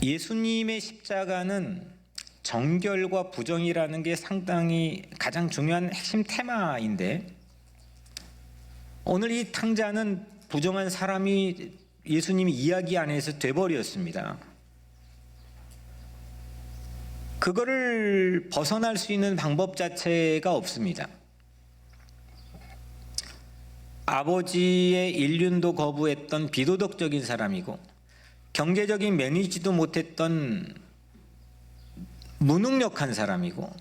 예수님의 십자가는 정결과 부정이라는 게 상당히 가장 중요한 핵심 테마인데, 오늘 이 탕자는 부정한 사람이 예수님이 이야기 안에서 돼버렸습니다. 그거를 벗어날 수 있는 방법 자체가 없습니다. 아버지의 인륜도 거부했던 비도덕적인 사람이고, 경제적인 매니지도 못했던 무능력한 사람이고,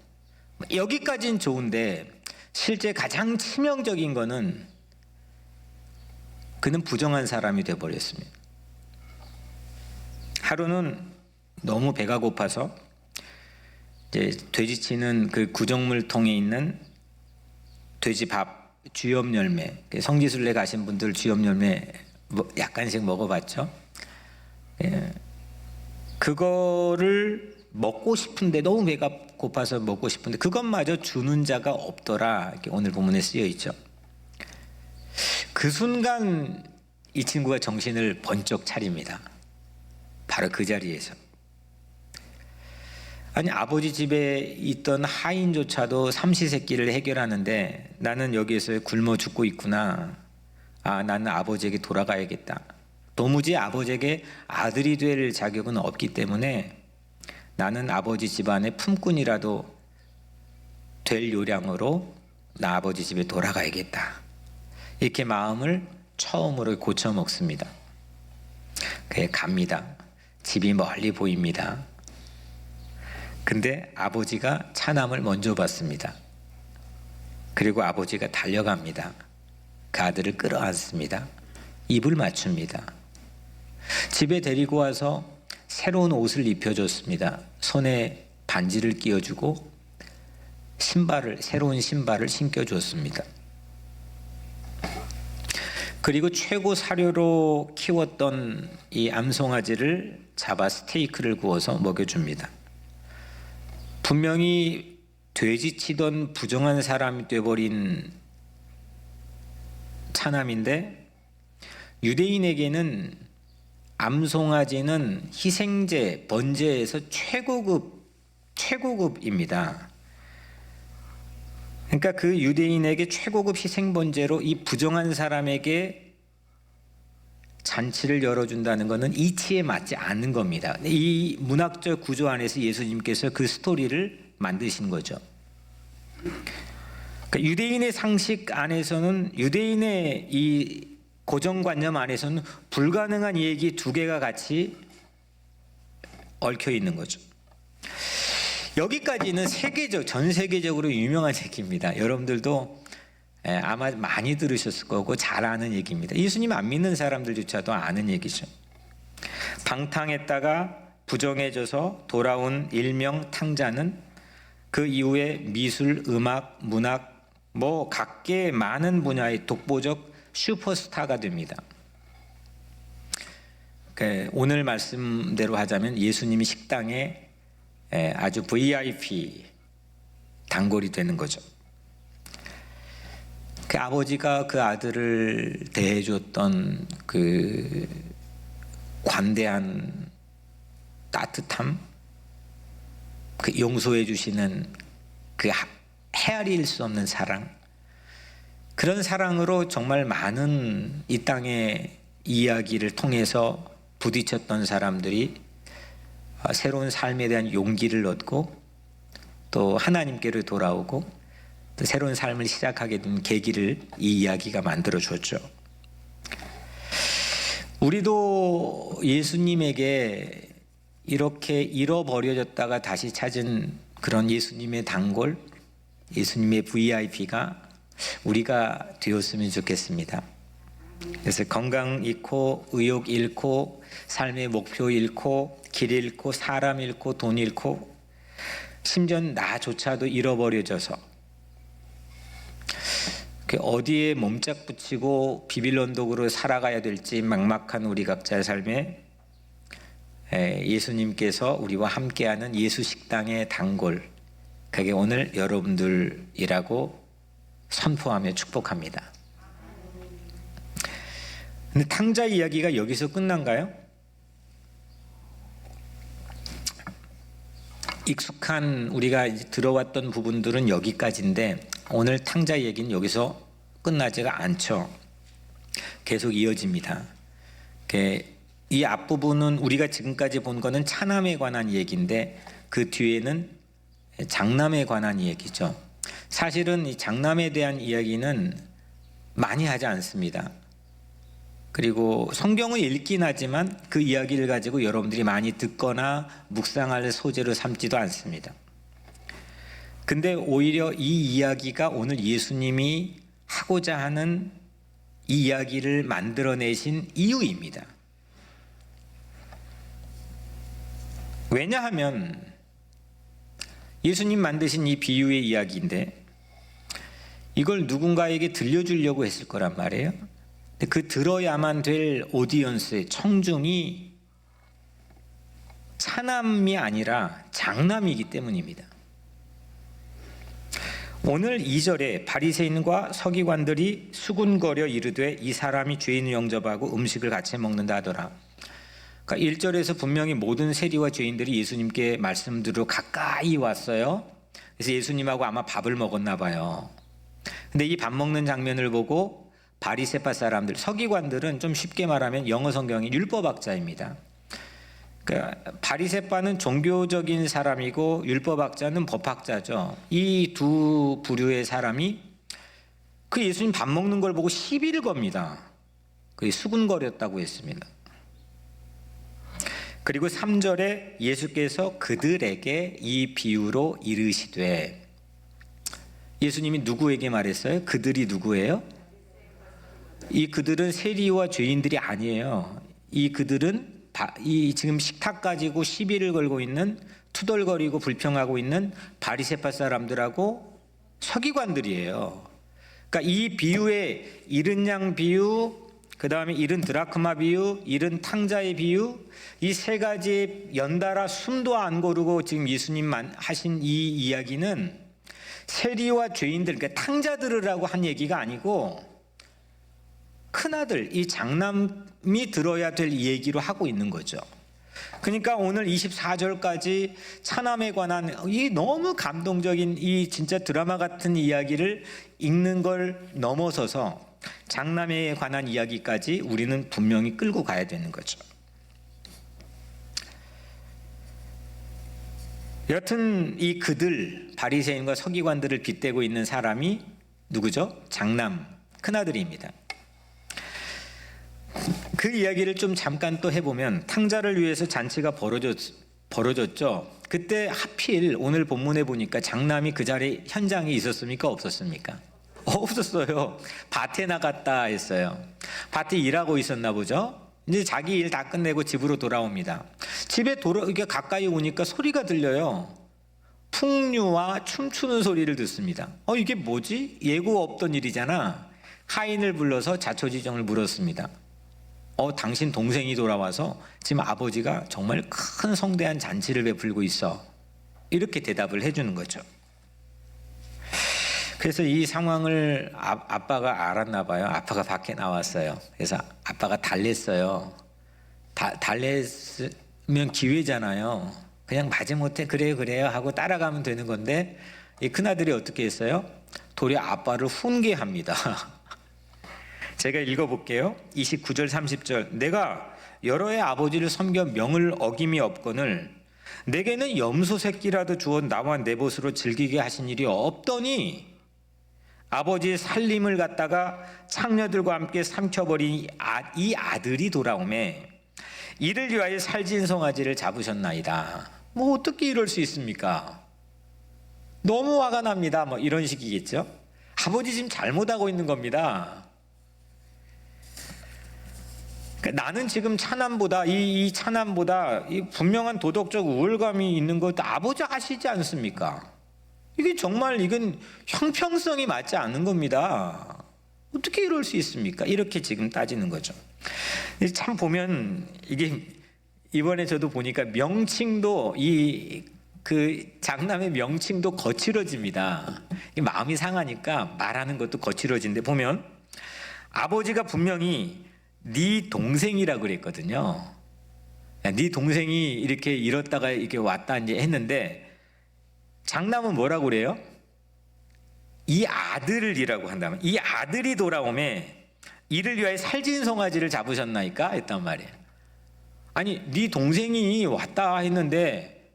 여기까지는 좋은데 실제 가장 치명적인 거는 그는 부정한 사람이 되어버렸습니다. 하루는 너무 배가 고파서 이제 돼지치는 그 구정물통에 있는 돼지밥, 쥐염열매, 성지순례 가신 분들 쥐염열매 약간씩 먹어봤죠? 예. 그거를 먹고 싶은데, 너무 배가 고파서 먹고 싶은데 그것마저 주는 자가 없더라, 이렇게 오늘 본문에 쓰여 있죠. 그 순간 이 친구가 정신을 번쩍 차립니다. 바로 그 자리에서. 아니, 아버지 집에 있던 하인조차도 삼시세끼를 해결하는데 나는 여기에서 굶어 죽고 있구나. 나는 아버지에게 돌아가야겠다. 도무지 아버지에게 아들이 될 자격은 없기 때문에 나는 아버지 집안의 품꾼이라도 될 요량으로 나 아버지 집에 돌아가야겠다. 이렇게 마음을 처음으로 고쳐 먹습니다. 그래 갑니다. 집이 멀리 보입니다. 근데 아버지가 차남을 먼저 봤습니다. 그리고 아버지가 달려갑니다. 그 아들을 끌어안습니다. 입을 맞춥니다. 집에 데리고 와서 새로운 옷을 입혀줬습니다. 손에 반지를 끼워주고 새로운 신발을 신겨줬습니다. 그리고 최고 사료로 키웠던 이 암송아지를 잡아 스테이크를 구워서 먹여줍니다. 분명히 돼지치던 부정한 사람이 되어버린 차남인데, 유대인에게는 암송아지는 희생제, 번제에서 최고급입니다. 그러니까 그 유대인에게 최고급 희생 번제로 이 부정한 사람에게 잔치를 열어준다는 것은 이치에 맞지 않는 겁니다. 이 문학적 구조 안에서 예수님께서 그 스토리를 만드신 거죠. 그러니까 유대인의 상식 안에서는, 유대인의 이 고정관념 안에서는 불가능한 얘기 두 개가 같이 얽혀 있는 거죠. 여기까지는 전 세계적으로 유명한 얘기입니다. 여러분들도 아마 많이 들으셨을 거고 잘 아는 얘기입니다. 예수님 안 믿는 사람들조차도 아는 얘기죠. 방탕했다가 부정해져서 돌아온 일명 탕자는 그 이후에 미술, 음악, 문학, 각계 많은 분야의 독보적 슈퍼스타가 됩니다. 오늘 말씀대로 하자면 예수님이 식당에 아주 VIP 단골이 되는 거죠. 그 아버지가 그 아들을 대해줬던 그 관대한 따뜻함, 그 용서해 주시는 그 헤아릴 수 없는 사랑, 그런 사랑으로 정말 많은 이 땅의 이야기를 통해서 부딪혔던 사람들이 새로운 삶에 대한 용기를 얻고 또 하나님께로 돌아오고 또 새로운 삶을 시작하게 된 계기를 이 이야기가 만들어 줬죠. 우리도 예수님에게 이렇게 잃어버려졌다가 다시 찾은 그런 예수님의 단골, 예수님의 VIP가 우리가 되었으면 좋겠습니다. 그래서 건강 잃고, 의욕 잃고, 삶의 목표 잃고, 길 잃고, 사람 잃고, 돈 잃고, 심지어 나조차도 잃어버려져서 어디에 몸짝 붙이고 비빌언덕으로 살아가야 될지 막막한 우리 각자의 삶에 예수님께서 우리와 함께하는 예수 식당의 단골, 그게 오늘 여러분들이라고 선포하며 축복합니다. 근데 탕자 이야기가 여기서 끝난가요? 익숙한 우리가 이제 들어왔던 부분들은 여기까지인데 오늘 탕자 얘기는 여기서 끝나지가 않죠. 계속 이어집니다. 이 앞부분은 우리가 지금까지 본 거는 차남에 관한 얘기인데 그 뒤에는 장남에 관한 얘기죠. 사실은 이 장남에 대한 이야기는 많이 하지 않습니다. 그리고 성경을 읽긴 하지만 그 이야기를 가지고 여러분들이 많이 듣거나 묵상할 소재로 삼지도 않습니다. 근데 오히려 이 이야기가 오늘 예수님이 하고자 하는 이 이야기를 만들어내신 이유입니다. 왜냐하면 예수님 만드신 이 비유의 이야기인데 이걸 누군가에게 들려주려고 했을 거란 말이에요. 그 들어야만 될 오디언스의 청중이 차남이 아니라 장남이기 때문입니다. 오늘 2절에 바리새인과 서기관들이 수군거려 이르되 이 사람이 죄인을 영접하고 음식을 같이 먹는다 하더라. 그러니까 1절에서 분명히 모든 세리와 죄인들이 예수님께 말씀 들으러 가까이 왔어요. 그래서 예수님하고 아마 밥을 먹었나 봐요. 근데 이 밥 먹는 장면을 보고 바리새파 사람들, 서기관들은 좀 쉽게 말하면 영어 성경이 율법학자입니다. 그러니까 바리새파는 종교적인 사람이고 율법학자는 법학자죠. 이 두 부류의 사람이 그 예수님 밥 먹는 걸 보고 시비를 겁니다. 그게 수군거렸다고 했습니다. 그리고 3절에 예수께서 그들에게 이 비유로 이르시되, 예수님이 누구에게 말했어요? 그들이 누구예요? 이 그들은 세리와 죄인들이 아니에요. 이 그들은 이 지금 식탁 가지고 시비를 걸고 있는, 투덜거리고 불평하고 있는 바리새파 사람들하고 서기관들이에요. 그러니까 이 비유의 잃은 양 비유, 그 다음에 잃은 드라크마 비유, 잃은 탕자의 비유, 이 세 가지 연달아 숨도 안 고르고 지금 예수님 하신 이 이야기는 세리와 죄인들, 그러니까 탕자들이라고 한 얘기가 아니고 큰아들, 이 장남이 들어야 될 얘기로 하고 있는 거죠. 그러니까 오늘 24절까지 차남에 관한 이 너무 감동적인 이 진짜 드라마 같은 이야기를 읽는 걸 넘어서서 장남에 관한 이야기까지 우리는 분명히 끌고 가야 되는 거죠. 여튼 이 그들, 바리새인과 서기관들을 빗대고 있는 사람이 누구죠? 장남, 큰아들입니다. 그 이야기를 좀 잠깐 또 해보면 탕자를 위해서 잔치가 벌어졌죠. 그때 하필 오늘 본문에 보니까 장남이 그 자리 현장에 있었습니까? 없었습니까? 없었어요. 밭에 나갔다 했어요. 밭에 일하고 있었나 보죠. 이제 자기 일 다 끝내고 집으로 돌아옵니다. 집에 이렇게 가까이 오니까 소리가 들려요. 풍류와 춤추는 소리를 듣습니다. 이게 뭐지? 예고 없던 일이잖아. 하인을 불러서 자초지종을 물었습니다. 당신 동생이 돌아와서 지금 아버지가 정말 큰 성대한 잔치를 베풀고 있어. 이렇게 대답을 해주는 거죠. 그래서 이 상황을 아빠가 알았나 봐요. 아빠가 밖에 나왔어요. 그래서 아빠가 달랬어요. 달랬으면 기회잖아요. 그냥 마지못해 그래요 하고 따라가면 되는 건데 이 큰아들이 어떻게 했어요? 도리어 아빠를 훈계합니다. 제가 읽어볼게요. 29절 30절 내가 여러 해 아버지를 섬겨 명을 어김이 없거늘 내게는 염소 새끼라도 주어 나와 내 벗으로 즐기게 하신 일이 없더니 아버지의 살림을 갖다가 창녀들과 함께 삼켜버린 이 아들이 돌아오매 이를 위하여 살진 송아지를 잡으셨나이다. 뭐 어떻게 이럴 수 있습니까? 너무 화가 납니다. 뭐 이런 식이겠죠. 아버지 지금 잘못하고 있는 겁니다. 나는 지금 차남보다 이 차남보다 이 분명한 도덕적 우월감이 있는 것도 아버지 아시지 않습니까? 이게 정말 이건 형평성이 맞지 않는 겁니다. 어떻게 이럴 수 있습니까? 이렇게 지금 따지는 거죠. 참 보면 이게 이번에 저도 보니까 명칭도 그 장남의 명칭도 거칠어집니다. 마음이 상하니까 말하는 것도 거칠어진데 보면 아버지가 분명히 네 동생이라 그랬거든요. 네 동생이 이렇게 이렇다가 이렇게 왔다 이제 했는데 장남은 뭐라고 그래요? 이 아들이라고 한다면 이 아들이 돌아오매 이를 위하여 살찐 송아지를 잡으셨나이까? 했단 말이에요. 아니 네 동생이 왔다 했는데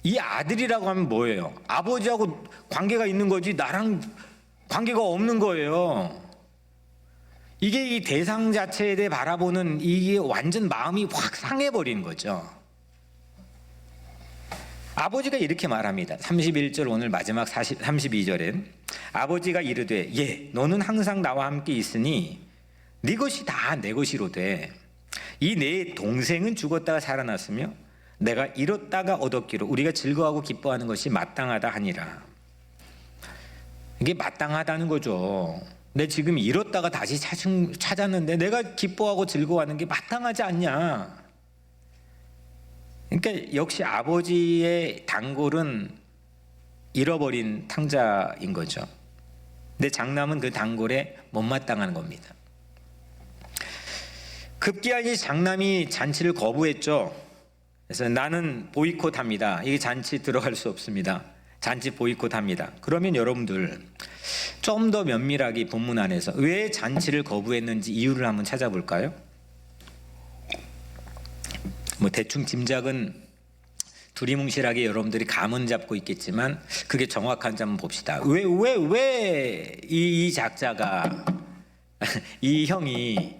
이 아들이라고 하면 뭐예요? 아버지하고 관계가 있는 거지 나랑 관계가 없는 거예요. 이게 이 대상 자체에 대해 바라보는 이게 완전 마음이 확 상해버린 거죠. 아버지가 이렇게 말합니다. 31절 오늘 마지막 32절에 아버지가 이르되 예 너는 항상 나와 함께 있으니 네 것이 다 내 것이로되 이 내 동생은 죽었다가 살아났으며 내가 잃었다가 얻었기로 우리가 즐거워하고 기뻐하는 것이 마땅하다 하니라. 이게 마땅하다는 거죠. 내 지금 잃었다가 다시 찾았는데 내가 기뻐하고 즐거워하는 게 마땅하지 않냐. 그러니까 역시 아버지의 단골은 잃어버린 탕자인 거죠. 근데 장남은 그 단골에 못마땅한 겁니다. 급기야니 장남이 잔치를 거부했죠. 그래서 나는 보이콧합니다. 이게 잔치 들어갈 수 없습니다. 잔치 보이콧합니다. 그러면 여러분들 좀 더 면밀하게 본문 안에서 왜 잔치를 거부했는지 이유를 한번 찾아볼까요? 뭐 대충 짐작은 두리뭉실하게 여러분들이 감은 잡고 있겠지만 그게 정확한지 한번 봅시다. 왜 이 작자가 이 형이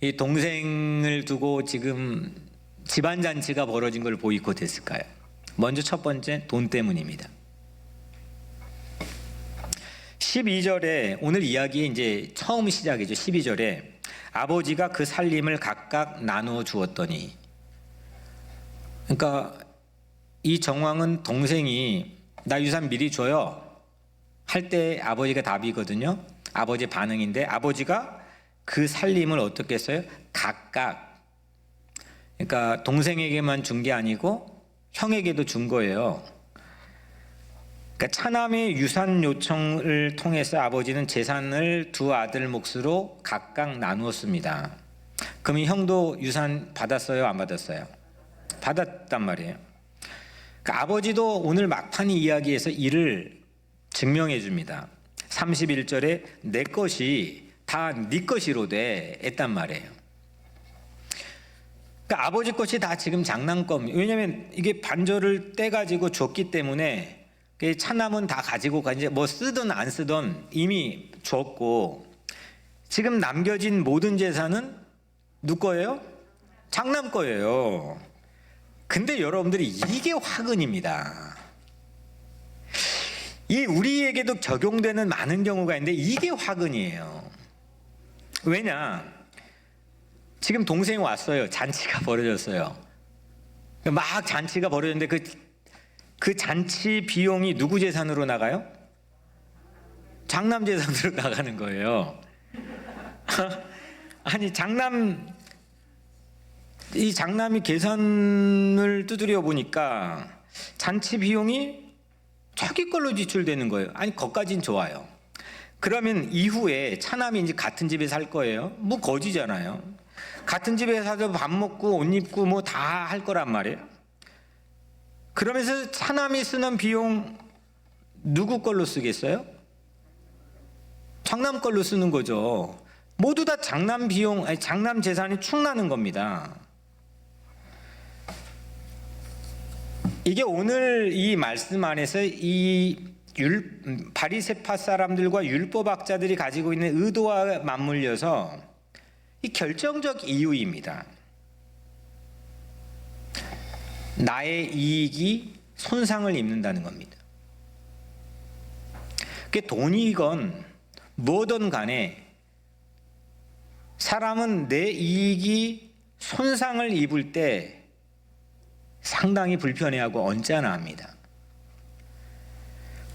이 동생을 두고 지금 집안 잔치가 벌어진 걸 보이콧했을까요? 먼저 첫 번째 돈 때문입니다. 12절에 오늘 이야기의 이제 처음 시작이죠. 12절에 아버지가 그 살림을 각각 나누어 주었더니, 그러니까 이 정황은 동생이 나 유산 미리 줘요 할 때 아버지가 답이거든요. 아버지 반응인데 아버지가 그 살림을 어떻게 했어요? 각각, 그러니까 동생에게만 준 게 아니고 형에게도 준 거예요. 그러니까 차남의 유산 요청을 통해서 아버지는 재산을 두 아들 몫으로 각각 나누었습니다. 그러면 형도 유산 받았어요? 안 받았어요? 받았단 말이에요. 그러니까 아버지도 오늘 막판이 이야기에서 이를 증명해 줍니다. 31절에 내 것이 다 네 것이로되 했단 말이에요. 그러니까 아버지 것이 다 지금 장난감. 왜냐하면 이게 반절을 떼가지고 줬기 때문에 차남은 다 가지고 이제 뭐 쓰든 안 쓰든 이미 줬고 지금 남겨진 모든 재산은 누구 거예요? 장남 거예요. 근데 여러분들이 이게 화근입니다. 이 우리에게도 적용되는 많은 경우가 있는데 이게 화근이에요. 왜냐? 지금 동생이 왔어요. 잔치가 벌어졌어요. 막 잔치가 벌어졌는데 그 잔치 비용이 누구 재산으로 나가요? 장남 재산으로 나가는 거예요. 아니 이 장남이 계산을 두드려 보니까 잔치 비용이 자기 걸로 지출되는 거예요. 아니 거기까지는 좋아요. 그러면 이후에 차남이 이제 같은 집에 살 거예요. 뭐 거지잖아요. 같은 집에 사서 밥 먹고 옷 입고 뭐 다 할 거란 말이에요. 그러면서 차남이 쓰는 비용 누구 걸로 쓰겠어요? 장남 걸로 쓰는 거죠. 모두 다 장남 비용, 아니 장남 재산이 축나는 겁니다. 이게 오늘 이 말씀 안에서 이 바리새파 사람들과 율법학자들이 가지고 있는 의도와 맞물려서 이 결정적 이유입니다. 나의 이익이 손상을 입는다는 겁니다. 그게 돈이건 뭐든 간에 사람은 내 이익이 손상을 입을 때 상당히 불편해하고 언짢아합니다.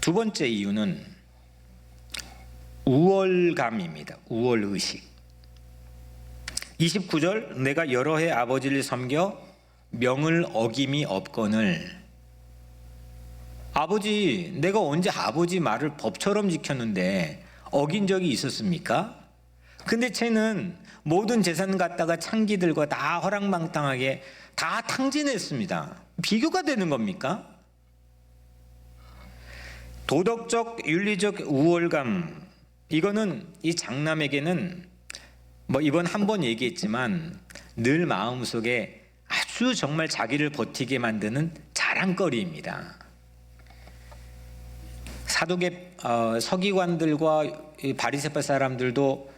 두 번째 이유는 우월감입니다. 우월의식. 29절 내가 여러 해 아버지를 섬겨 명을 어김이 없거늘. 아버지, 내가 언제 아버지 말을 법처럼 지켰는데 어긴 적이 있었습니까? 근데 쟤는 모든 재산 갖다가 창기들과 다 허랑방탕하게 다 탕진했습니다. 비교가 되는 겁니까? 도덕적 윤리적 우월감, 이거는 이 장남에게는 이번 한 번 얘기했지만 늘 마음속에 아주 정말 자기를 버티게 만드는 자랑거리입니다. 사두개 서기관들과 바리새파 사람들도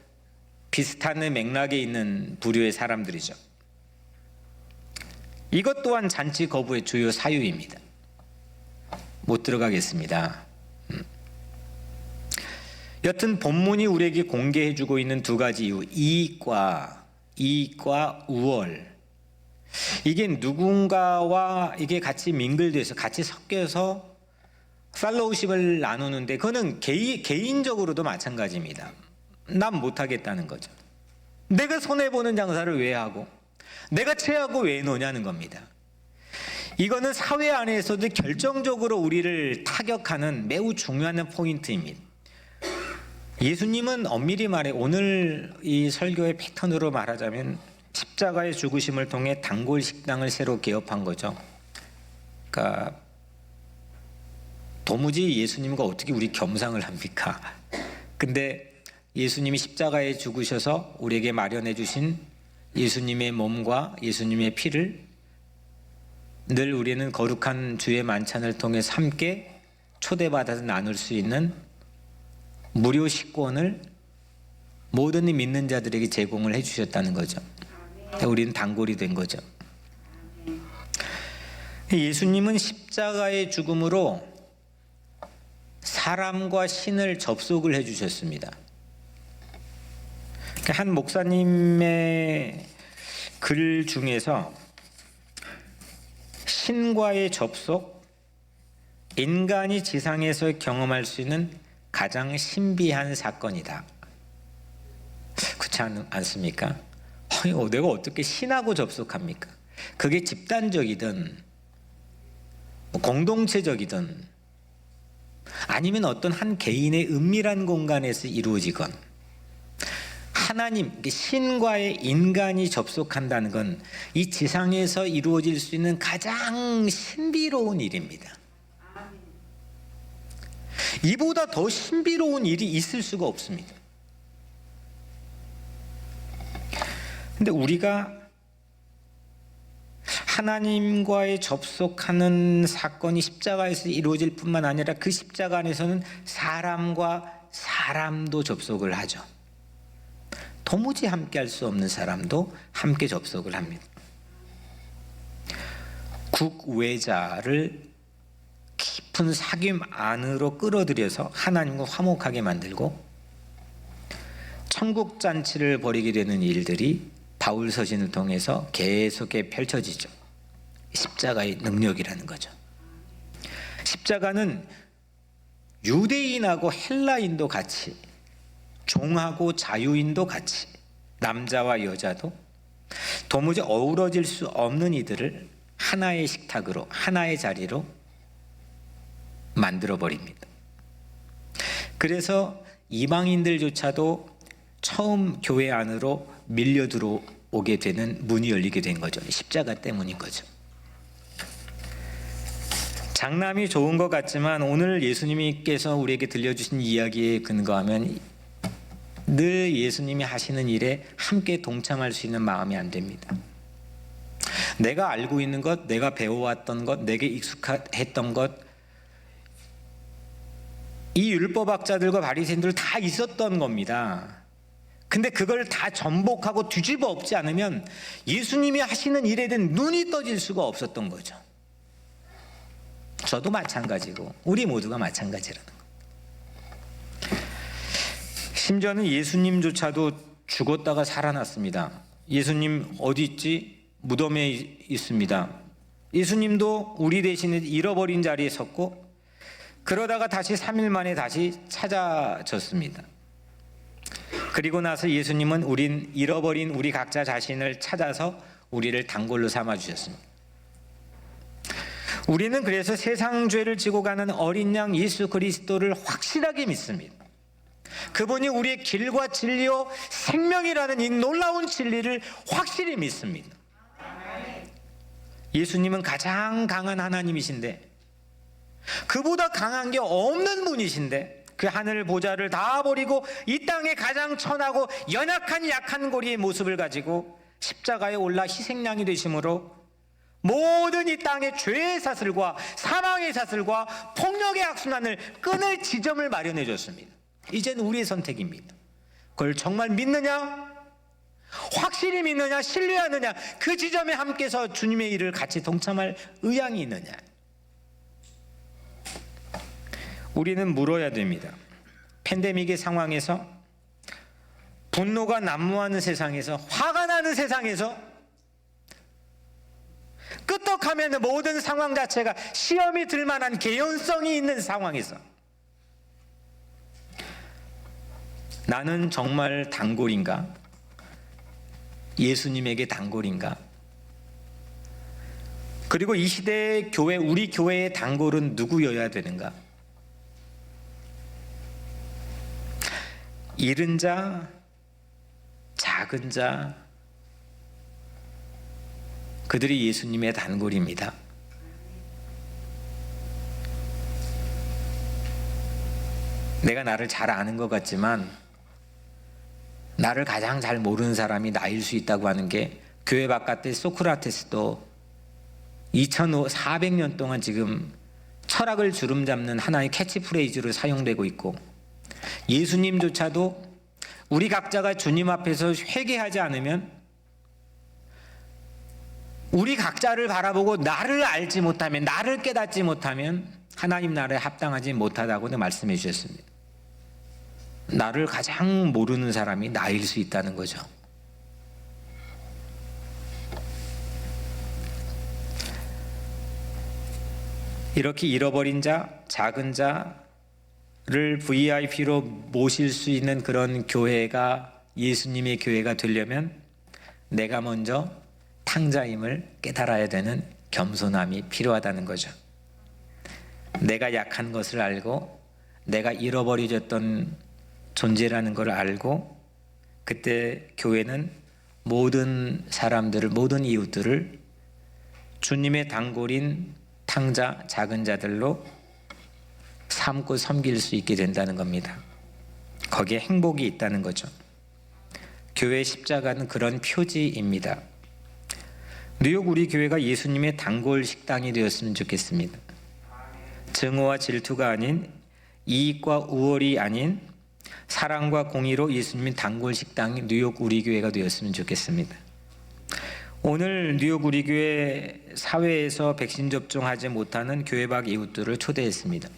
비슷한 맥락에 있는 부류의 사람들이죠. 이것 또한 잔치 거부의 주요 사유입니다. 못 들어가겠습니다. 여튼 본문이 우리에게 공개해주고 있는 두 가지 이유, 이익과 우월, 이게 누군가와 이게 같이 밍글돼서 같이 섞여서 팔로우십을 나누는데 그거는 개인적으로도 마찬가지입니다. 난 못하겠다는 거죠. 내가 손해보는 장사를 왜 하고 내가 채하고 왜 노냐는 겁니다. 이거는 사회 안에서도 결정적으로 우리를 타격하는 매우 중요한 포인트입니다. 예수님은 엄밀히 말해 오늘 이 설교의 패턴으로 말하자면 십자가의 죽으심을 통해 단골 식당을 새로 개업한 거죠. 그러니까 도무지 예수님과 어떻게 우리 겸상을 합니까? 근데 예수님이 십자가에 죽으셔서 우리에게 마련해 주신 예수님의 몸과 예수님의 피를 늘 우리는 거룩한 주의 만찬을 통해서 함께 초대받아서 나눌 수 있는 무료 식권을 모든 믿는 자들에게 제공을 해주셨다는 거죠. 우리는 단골이 된 거죠. 예수님은 십자가의 죽음으로 사람과 신을 접속을 해주셨습니다. 한 목사님의 글 중에서 신과의 접속, 인간이 지상에서 경험할 수 있는 가장 신비한 사건이다. 그렇지 않습니까? 내가 어떻게 신하고 접속합니까? 그게 집단적이든 공동체적이든 아니면 어떤 한 개인의 은밀한 공간에서 이루어지건, 하나님, 신과의 인간이 접속한다는 건 이 지상에서 이루어질 수 있는 가장 신비로운 일입니다. 이보다 더 신비로운 일이 있을 수가 없습니다. 근데 우리가 하나님과의 접속하는 사건이 십자가에서 이루어질 뿐만 아니라 그 십자가 안에서는 사람과 사람도 접속을 하죠. 도무지 함께 할 수 없는 사람도 함께 접속을 합니다. 국외자를 깊은 사귐 안으로 끌어들여서 하나님과 화목하게 만들고 천국잔치를 벌이게 되는 일들이 바울 서신을 통해서 계속해 펼쳐지죠. 십자가의 능력이라는 거죠. 십자가는 유대인하고 헬라인도 같이, 종하고 자유인도 같이, 남자와 여자도 도무지 어우러질 수 없는 이들을 하나의 식탁으로, 하나의 자리로 만들어버립니다. 그래서 이방인들조차도 처음 교회 안으로 밀려 들어오게 되는 문이 열리게 된 거죠. 십자가 때문인 거죠. 장남이 좋은 것 같지만 오늘 예수님께서 우리에게 들려주신 이야기에 근거하면 늘 예수님이 하시는 일에 함께 동참할 수 있는 마음이 안 됩니다. 내가 알고 있는 것, 내가 배워왔던 것, 내게 익숙했던 것, 이 율법학자들과 바리새인들 다 있었던 겁니다. 근데 그걸 다 전복하고 뒤집어 엎지 않으면 예수님이 하시는 일에 대한 눈이 떠질 수가 없었던 거죠. 저도 마찬가지고 우리 모두가 마찬가지라는 거. 심지어는 예수님조차도 죽었다가 살아났습니다. 예수님 어디 있지? 무덤에 있습니다. 예수님도 우리 대신에 잃어버린 자리에 섰고 그러다가 다시 3일 만에 다시 찾아졌습니다. 그리고 나서 예수님은 우린 잃어버린 우리 각자 자신을 찾아서 우리를 단골로 삼아주셨습니다. 우리는 그래서 세상 죄를 지고 가는 어린 양 예수 그리스도를 확실하게 믿습니다. 그분이 우리의 길과 진리요 생명이라는 이 놀라운 진리를 확실히 믿습니다. 예수님은 가장 강한 하나님이신데 그보다 강한 게 없는 분이신데 그 하늘 보좌를 다 버리고 이 땅에 가장 천하고 연약한 약한 고리의 모습을 가지고 십자가에 올라 희생양이 되심으로 모든 이 땅의 죄의 사슬과 사망의 사슬과 폭력의 악순환을 끊을 지점을 마련해 줬습니다. 이제는 우리의 선택입니다. 그걸 정말 믿느냐? 확실히 믿느냐? 신뢰하느냐? 그 지점에 함께서 주님의 일을 같이 동참할 의향이 있느냐? 우리는 물어야 됩니다. 팬데믹의 상황에서, 분노가 난무하는 세상에서, 화가 나는 세상에서, 끄떡하면 모든 상황 자체가 시험이 들 만한 개연성이 있는 상황에서 나는 정말 단골인가? 예수님에게 단골인가? 그리고 이 시대의 교회, 우리 교회의 단골은 누구여야 되는가? 이른 자, 작은 자, 그들이 예수님의 단골입니다. 내가 나를 잘 아는 것 같지만 나를 가장 잘 모르는 사람이 나일 수 있다고 하는 게 교회 바깥의 소크라테스도 2400년 동안 지금 철학을 주름잡는 하나의 캐치프레이즈로 사용되고 있고, 예수님조차도 우리 각자가 주님 앞에서 회개하지 않으면, 우리 각자를 바라보고 나를 알지 못하면, 나를 깨닫지 못하면 하나님 나라에 합당하지 못하다고 말씀해 주셨습니다. 나를 가장 모르는 사람이 나일 수 있다는 거죠. 이렇게 잃어버린 자, 작은 자를 VIP로 모실 수 있는 그런 교회가 예수님의 교회가 되려면 내가 먼저 탕자임을 깨달아야 되는 겸손함이 필요하다는 거죠. 내가 약한 것을 알고 내가 잃어버려졌던 존재라는 걸 알고, 그때 교회는 모든 사람들을, 모든 이웃들을 주님의 단골인 탕자, 작은 자들로 삼고 섬길 수 있게 된다는 겁니다. 거기에 행복이 있다는 거죠. 교회의 십자가는 그런 표지입니다. 뉴욕 우리 교회가 예수님의 단골 식당이 되었으면 좋겠습니다. 증오와 질투가 아닌, 이익과 우월이 아닌 사랑과 공의로 예수님의 단골 식당이 뉴욕 우리 교회가 되었으면 좋겠습니다. 오늘 뉴욕 우리 교회 사회에서 백신 접종하지 못하는 교회 밖 이웃들을 초대했습니다.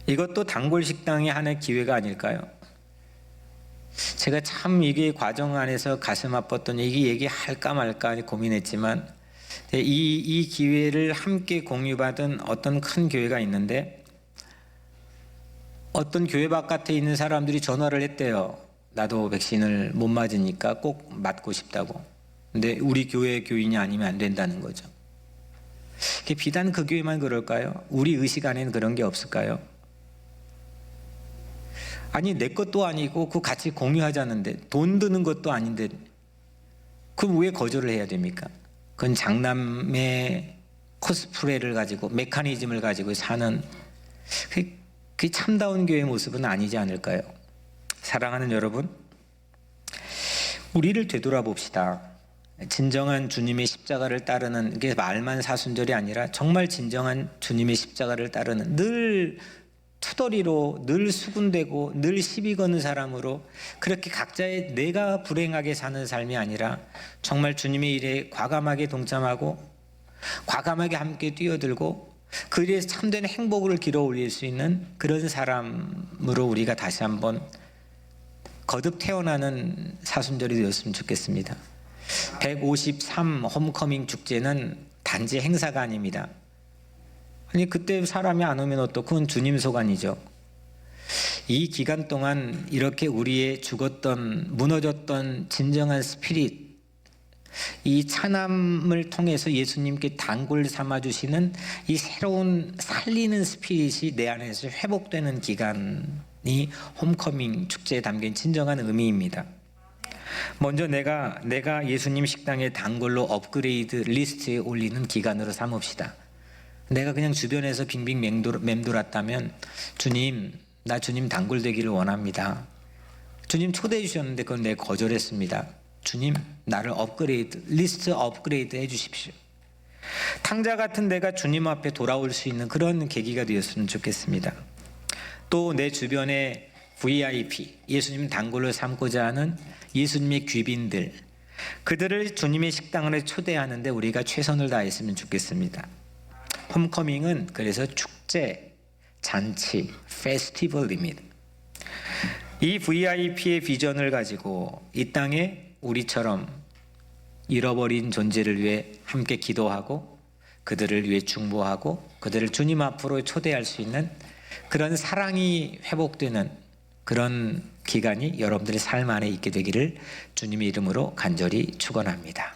이것도 단골 식당의 하나의 기회가 아닐까요? 제가 참 이게 과정 안에서 가슴 아팠던, 이게 얘기할까 말까 고민했지만 이 기회를 함께 공유받은 어떤 큰 교회가 있는데, 어떤 교회 바깥에 있는 사람들이 전화를 했대요. 나도 백신을 못 맞으니까 꼭 맞고 싶다고. 근데 우리 교회 교인이 아니면 안 된다는 거죠. 비단 그 교회만 그럴까요? 우리 의식 안에는 그런 게 없을까요? 아니, 내 것도 아니고 그 같이 공유하자는데, 돈 드는 것도 아닌데 그럼 왜 거절을 해야 됩니까? 그건 장남의 코스프레를 가지고, 메커니즘을 가지고 사는 그 참다운 교회의 모습은 아니지 않을까요? 사랑하는 여러분, 우리를 되돌아봅시다. 진정한 주님의 십자가를 따르는 게 말만 사순절이 아니라 정말 진정한 주님의 십자가를 따르는, 늘 투덜이로, 늘 수군대고 늘 시비 거는 사람으로, 그렇게 각자의 내가 불행하게 사는 삶이 아니라 정말 주님의 일에 과감하게 동참하고 과감하게 함께 뛰어들고 그 일에서 참된 행복을 길어 올릴 수 있는 그런 사람으로 우리가 다시 한번 거듭 태어나는 사순절이 되었으면 좋겠습니다. 153 홈커밍 축제는 단지 행사가 아닙니다. 아니, 그때 사람이 안 오면 어떡, 그건 주님 소관이죠. 이 기간 동안 이렇게 우리의 죽었던, 무너졌던 진정한 스피릿, 이 찬함을 통해서 예수님께 단골 삼아주시는 이 새로운 살리는 스피릿이 내 안에서 회복되는 기간이 홈커밍 축제에 담긴 진정한 의미입니다. 먼저 내가 예수님 식당의 단골로 업그레이드 리스트에 올리는 기간으로 삼읍시다. 내가 그냥 주변에서 빙빙 맴돌았다면 주님, 나 주님 단골 되기를 원합니다. 주님 초대해 주셨는데 그건 내가 거절했습니다. 주님, 나를 리스트 업그레이드 해 주십시오. 탕자 같은 내가 주님 앞에 돌아올 수 있는 그런 계기가 되었으면 좋겠습니다. 또 내 주변에 VIP, 예수님 단골로 삼고자 하는 예수님의 귀빈들, 그들을 주님의 식당으로 초대하는데 우리가 최선을 다했으면 좋겠습니다. 홈커밍은 그래서 축제, 잔치, 페스티벌입니다. 이 VIP의 비전을 가지고 이 땅에 우리처럼 잃어버린 존재를 위해 함께 기도하고 그들을 위해 중보하고 그들을 주님 앞으로 초대할 수 있는 그런 사랑이 회복되는 그런 기간이 여러분들의 삶 안에 있게 되기를 주님의 이름으로 간절히 축원합니다.